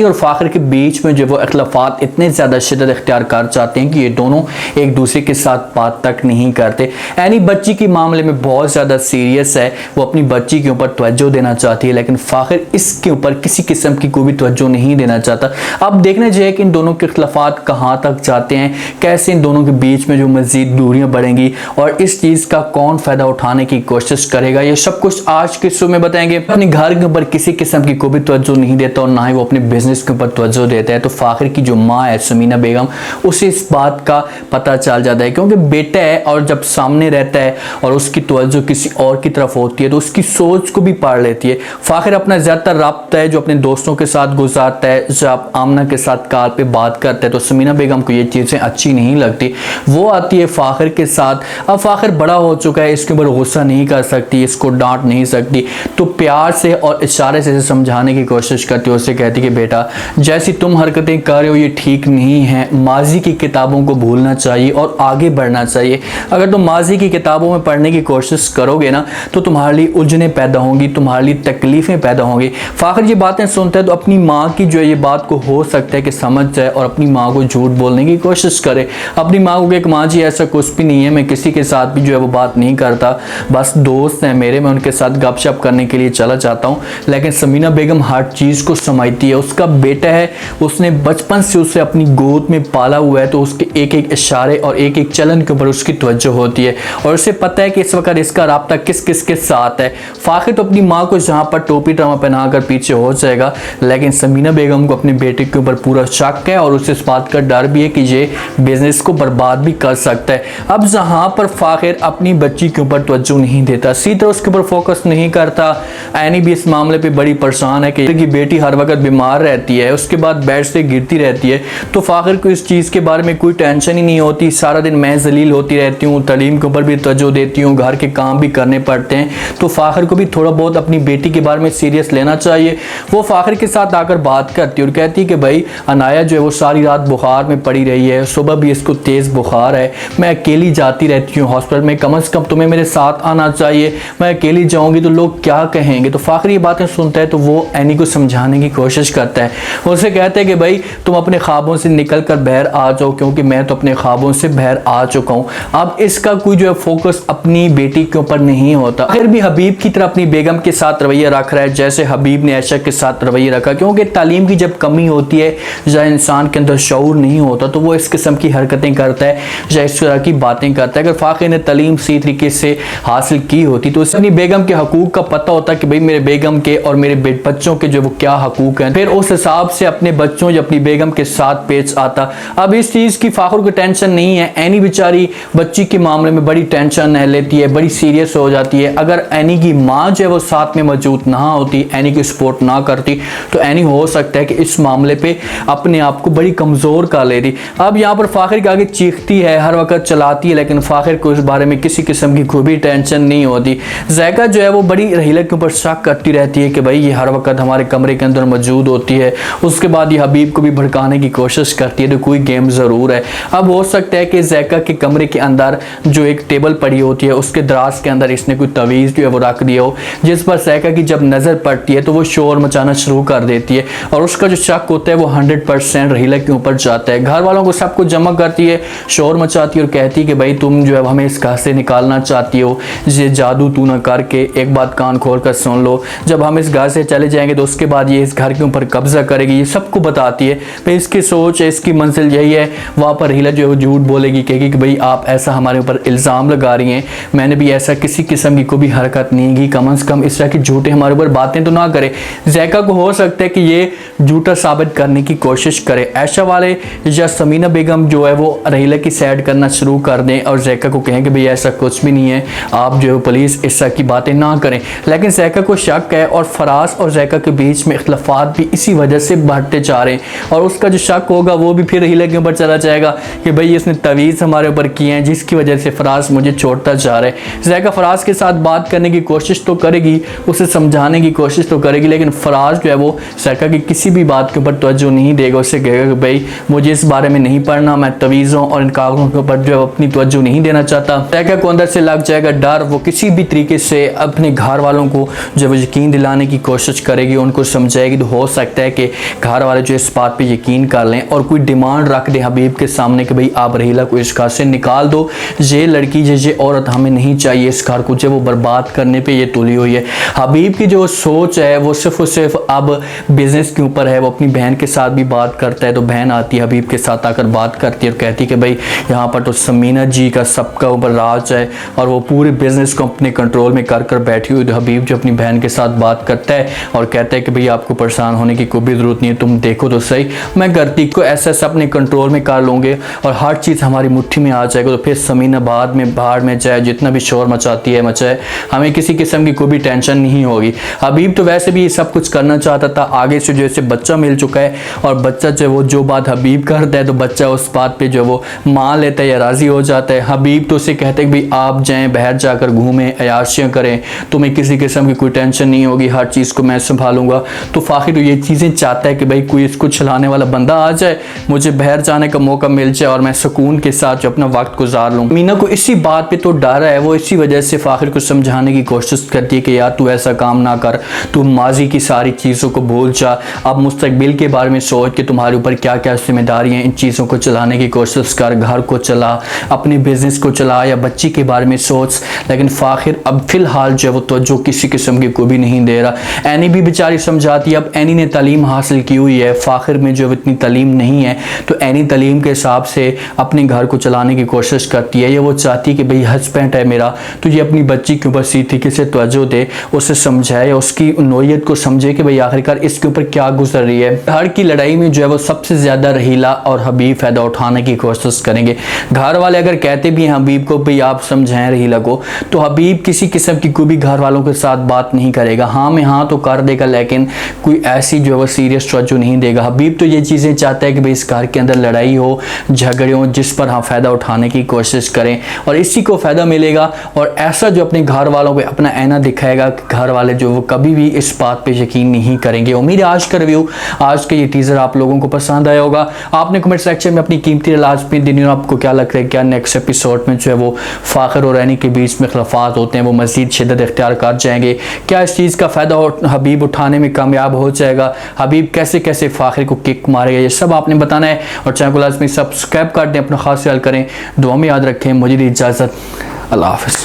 और फाखिर के बीच में जो वो इख्लाफात इतने ज़्यादा शिद्दत इख्तियार कर जाते हैं कि ये दोनों एक दूसरे के साथ बात तक नहीं करते। एनी बच्ची के मामले में बहुत ज़्यादा सीरियस है, वो अपनी बच्ची के ऊपर तवज्जो देना चाहती है, लेकिन फाखिर इसके ऊपर किसी किस्म की कोई भी तवज्जो नहीं देना चाहता। अब देखना चाहिए कि इन दोनों के इख्लाफात कहाँ तक जाते हैं, कैसे इन दोनों के बीच में जो मज़ीद दूरियाँ बढ़ेंगी और इस चीज़ का कौन फ़ायदा उठाने की कोशिश करेगा, ये सब कुछ आज के शो में बताएंगे। अपने घर के ऊपर किसी किस्म की कोई भी तवज्जो नहीं देता और ना ही वो अपने बिजनेस के ऊपर तवज्जो देता है। तो फाखिर की जो माँ है समीना बेगम, उसे इस बात का पता चल जाता है, क्योंकि बेटा है और जब सामने रहता है और उसकी तवज्जो किसी और की तरफ होती है तो उसकी सोच को भी पढ़ लेती है। फाखिर अपना ज़्यादातर राब्ता है जो अपने दोस्तों के साथ गुजारता है, जब आमना के साथ कॉल पे बात करता है तो समीना बेगम को ये चीज़ें अच्छी नहीं लगती। वो आती है फाखिर के साथ। अब फाखिर बड़ा हो चुका है, इसके ऊपर गुस्सा नहीं कर सकती, इसको डांट नहीं सकती, तो प्यार से और इशारे से समझाने की कोशिश करती है। उसे कहती कि बेटा जैसी तुम हरकतें कर रहे हो ये ठीक नहीं है, माजी की किताबों को भूलना चाहिए और आगे बढ़ना चाहिए। अगर तुम माजी की किताबों में पढ़ने की कोशिश करोगे ना तो तुम्हारे लिए उलझनें पैदा होंगी, तुम्हारे लिए तकलीफ़ें पैदा होंगी। फाखिर ये बातें सुनता है तो अपनी माँ की जो ये बात को हो सकता है कि समझ जाए और अपनी माँ को झूठ बोलने की कोशिश करे। अपनी माँ को कि माँ जी ऐसा कुछ भी नहीं है, मैं किसी के साथ भी जो है वो बात नहीं करता, बस दोस्त हैं मेरे, मैं उनके साथ गपशप करने के लिए चला जाता हूँ। लेकिन समीना बेगम हर चीज़ को समझती है, उसका बेटा है, उसने बचपन से उसे अपनी गोद में पाला हुआ है, तो उसके एक एक इशारे और एक एक चलन के ऊपर उसकी तवज्जो होती है और उसे पता है कि इस वक्त इसका राब्ता किस किस के साथ है। फाखिर तो अपनी माँ को जहाँ पर टोपी टामा पहनाकर पीछे हो जाएगा, लेकिन समीना बेगम को अपने बेटे के ऊपर पूरा शक है और उसे इस बात का डर भी है कि ये बिजनेस को बर्बाद भी कर सकता है। अब जहाँ पर फाखिर अपनी बच्ची के ऊपर तवज्जो नहीं देता, सीधा उसके ऊपर फोकस नहीं करता, एनी भी इस मामले पे बड़ी परेशान है कि बेटी हर वक्त बीमार रहती है, उसके बाद बेड से गिरती रहती है, तो फाखिर को इस चीज़ के बारे में कोई टेंशन ही नहीं होती। सारा दिन मैं जलील होती रहती हूँ, तालीम के ऊपर भी तवज्जो देती हूँ, घर के काम भी करने पड़ते हैं, तो फाखिर को भी थोड़ा बहुत अपनी बेटी के बारे में सीरियस लेना चाहिए। वो फाखिर के साथ आकर बात करती है और कहती है कि भाई अनाया जो है वो सारी रात बुखार में पड़ी रही है, सुबह भी इसको तेज़ बुखार है, मैं अकेली जाती रहती हूँ हॉस्पिटल में, कम से कम तुम्हें मेरे साथ आना चाहिए, मैं अकेली जाऊँगी तो लोग क्या कहेंगे। तो फाखिर ये बातें सुनता है तो वो एनी को समझाने की कोशिश करता है। उसे कहते हैं कि भाई तुम अपने ख्वाबों से निकल कर बाहर आ जाओ, क्योंकि मैं तो अपने ख्वाबों से बाहर आ चुका हूँ। अब इसका कोई जो है फोकस अपनी बेटी के ऊपर नहीं होता। फिर भी हबीब की तरह अपनी बेगम के साथ रवैया रख रहा है जैसे हबीब ने आयशा के साथ रवैया रखा, क्योंकि तालीम की जब कमी होती है या इंसान के अंदर शऊर नहीं होता तो वो इस किस्म की हरकतें करता है या इस तरह की बातें करता है। अगर फाखिर ने तालीम सही तरीके से हासिल की होती तो उसे अपनी बेगम के हकूक का पता होता कि भाई मेरे बेगम के और मेरे बच्चों के जो वो क्या हकूक हैं, फिर उस हिसाब से अपने बच्चों या अपनी बेगम के साथ पेश आता। अब इस चीज़ की फाखिर को टेंशन नहीं है, एनी बेचारी बच्ची के मामले में बड़ी टेंशन लेती है, बड़ी सीरियस हो जाती है। अगर एनी की माँ जो है वो साथ में मौजूद ना होती, एनी की सपोर्ट ना करती, तो एनी हो सकता है कि इस मामले पे अपने आप को बड़ी कमज़ोर कर लेती। अब यहाँ पर फाखिर के आगे चीखती है, हर वक्त चलाती है, लेकिन फाखिर को इस बारे में किसी किस्म की कोई भी टेंशन नहीं होती। ज़ैका जो है वो बड़ी रहीला के ऊपर शक करती रहती है कि भाई ये हर वक्त हमारे कमरे के अंदर मौजूद होती है। उसके बाद ये हबीब को भी भड़काने की कोशिश करती है तो कोई गेम ज़रूर है। अब हो सकता है कि ज़ैका के कमरे के अंदर जो एक टेबल पड़ी होती है उसके दराज के अंदर इसने कोई तवीज़ जो है वो रख दिया हो, जिस पर ज़ैका की जब नज़र पड़ती है तो वो शोर मचाना शुरू कर देती है और उसका जो शक होता है वो 100% रहीला के ऊपर जाता है। घर वालों को सबको जमा करती है, शोर मचाती है और कहती है कि भाई तुम जो है हमें इस घर से निकालना चाहती हो, ये जादू तू ना करके एक बात कान खोल कर सुन लो, जब हम इस घर से चले जाएंगे तो उसके बाद ये इस घर के ऊपर कब्जा करेगी, ये सबको बताती है। भाई इसकी सोच है, इसकी मंजिल यही है। वहाँ पर रहीला जो है वो झूठ बोलेगी, कहेगी कि भाई आप ऐसा हमारे ऊपर इल्ज़ाम लगा रही हैं, मैंने भी ऐसा किसी किस्म की कोई भी हरकत नहीं की, कम से कम इस तरह की झूठे हमारे ऊपर बातें तो ना करे। ज़ैका को हो सकता है कि ये झूठा साबित करने की कोशिश करे। आयशा वाले या समीना बेगम जो है वो रहीला की साइड करना शुरू कर दें और ज़ैका को कहें कि भाई ऐसा कुछ भी नहीं है, आप जो है पुलिस इस तरह की बातें ना करें। लेकिन ज़ैका को शक है और फराज और ज़ैका के बीच में इख्तलाफात भी इसी वजह से बढ़ते जा रहे हैं और उसका जो शक होगा वो भी फिर रहीला के ऊपर चला जाएगा कि भाई इसने तवीज़ हमारे ऊपर किए हैं जिसकी वजह से फराज मुझे छोड़ता जा रहा है। ज़ैका फराज के साथ बात करने की कोशिश तो करेगी, उसे समझाने की कोशिश तो करेगी, लेकिन फराज जो है वो ज़ैका की किसी भी बात के ऊपर तवज्जो नहीं देगा। उससे कहेगा कि भाई मुझे इस बारे में नहीं पढ़ना, मैं तवीज़ों और इन कागज़ों के ऊपर जो है अपनी तवज्जो नहीं देना चाहता। ज़ैका को अंदर से लग जाएगा डर, वो किसी भी तरीके से अपने घर वालों को जब यकीन दिलाने की कोशिश करेगी, उनको समझाएगी तो हो सकता है है कि घर वाले जो इस बात पे यकीन कर लें और कोई डिमांड रख दें हबीब के सामने कि भाई आप रहीला को इस घर से निकाल दो, ये लड़की ये औरत हमें नहीं चाहिए इस घर को, जो वो बर्बाद करने पे ये तुली हुई है। हबीब की जो सोच है वो सिर्फ और सिर्फ अब बिजनेस के ऊपर है। वो अपनी बहन के साथ भी बात करता है तो बहन आती है हबीब के साथ आकर बात करती है और कहती है कि भाई यहाँ पर तो समीना जी का सबका ऊपर राज है और वो पूरे बिजनेस को अपने कंट्रोल में कर कर बैठी हुई। तो हबीब जो अपनी बहन के साथ बात करता है और कहता है कि भाई आपको परेशान होने की कोई भी ज़रूरत नहीं है, तुम देखो तो सही, मैं गर्ती को ऐसा ऐसा अपने कंट्रोल में कर लूँगे और हर चीज़ हमारी मुट्ठी में आ जाएगा। तो फिर समीना बाद में बाहर में जाए, जितना भी शोर मचाती है मचाए, हमें किसी किस्म की कोई भी टेंशन नहीं होगी। हबीब तो वैसे भी ये सब कुछ करना चाहता था, आगे से जैसे बच्चा मिल चुका है और बच्चा जो वो जो बात हबीब करता है तो बच्चा उस बात पे जो वो मान लेता है या राज़ी हो जाता है। हबीब तो उसे कहते हैं कि भाई आप जाएँ बाहर जाकर घूमें, अयाशियाँ करें, तुम्हें किसी किस्म की कोई टेंशन नहीं होगी, हर चीज़ को मैं संभालूंगा। तो फाखिर तो ये चीज़ें चाहता है कि भाई कोई इसको चलाने वाला बंदा आ जाए, मुझे बाहर जाने का मौका मिल जाए और मैं सुकून के साथ जो अपना वक्त गुजार लूँ। मीना को इसी बात पे तो डर है, वो इसी वजह से फाखिर को समझाने की कोशिश करती है कि यार तू ऐसा काम ना कर, तू माजी की सारी चीज़ों को भूल जा, अब मुस्तकबिल के बारे में सोच के तुम्हारे ऊपर क्या क्या जिम्मेदारियाँ, इन चीज़ों को चलाने की कोशिश कर, घर को चला, अपने बिजनेस को चला या बच्ची के बारे में सोच। लेकिन फाखिर अब फिलहाल जो वो तो जो किसी किस्म की कोई भी नहीं दे रहा। एनी भी बेचारी समझाती है, अब एनी ने तालीम हासिल की हुई है, फाखिर में जो इतनी तालीम नहीं है, तो एनी तालीम के हिसाब से अपने घर को चलाने की कोशिश करती है। ये वो चाहती है कि भाई हस्बैंड है मेरा तो ये अपनी बच्ची के ऊपर सीधी से तवज्जो दे, उसे समझाए, उसकी नोयत को समझे कि भाई आखिरकार इसके ऊपर क्या गुजर रही है। घर की लड़ाई में जो है वो सबसे ज़्यादा रहीला और हबीब फ़ायदा उठाने की कोशिश करेंगे। घर वाले अगर कहते भी हैं हबीब को भाई आप समझाएं रहीला को, तो हबीब किसी किस्म की कोई भी घर वालों के साथ बात नहीं करेगा, हाँ में हाँ तो कर देगा लेकिन कोई ऐसी जो है वो सीरियस तवज्जो नहीं देगा। हबीब तो ये चीज़ें चाहता है कि भाई इस घर के अंदर लड़ाई हो, झगड़े हो, जिस पर हम फ़ायदा उठाने की कोशिश करें और इसी को फ़ायदा मिलेगा और ऐसा जो अपने घर वालों पे अपना ऐना दिखाएगा कि घर वाले जो वो कभी भी इस बात पे यकीन नहीं करेंगे। उम्मीद है आज का रिव्यू, आज का ये टीज़र आप लोगों को पसंद आया होगा। आपने कमेंट सेक्शन में अपनी कीमती राय लाजमी देनी हो, आपको क्या लगता है क्या नेक्स्ट एपिसोड में जो है वो फाखिर और एनी के बीच में खिलाफात होते हैं वो मज़ीद शिद्दत इख्तियार कर जाएंगे, क्या इस चीज़ का फ़ायदा हबीब उठाने में कामयाब हो जाएगा, हबीब कैसे कैसे फाखिर को किक मारेगा, ये सब आपने बताना है। और चैनल को लाजमी सब्सक्राइब कर दें, अपना खास ख्याल करें, दुआ में याद रखें। मुझे दी इजाज़त, अल्लाह हाफ़िज़।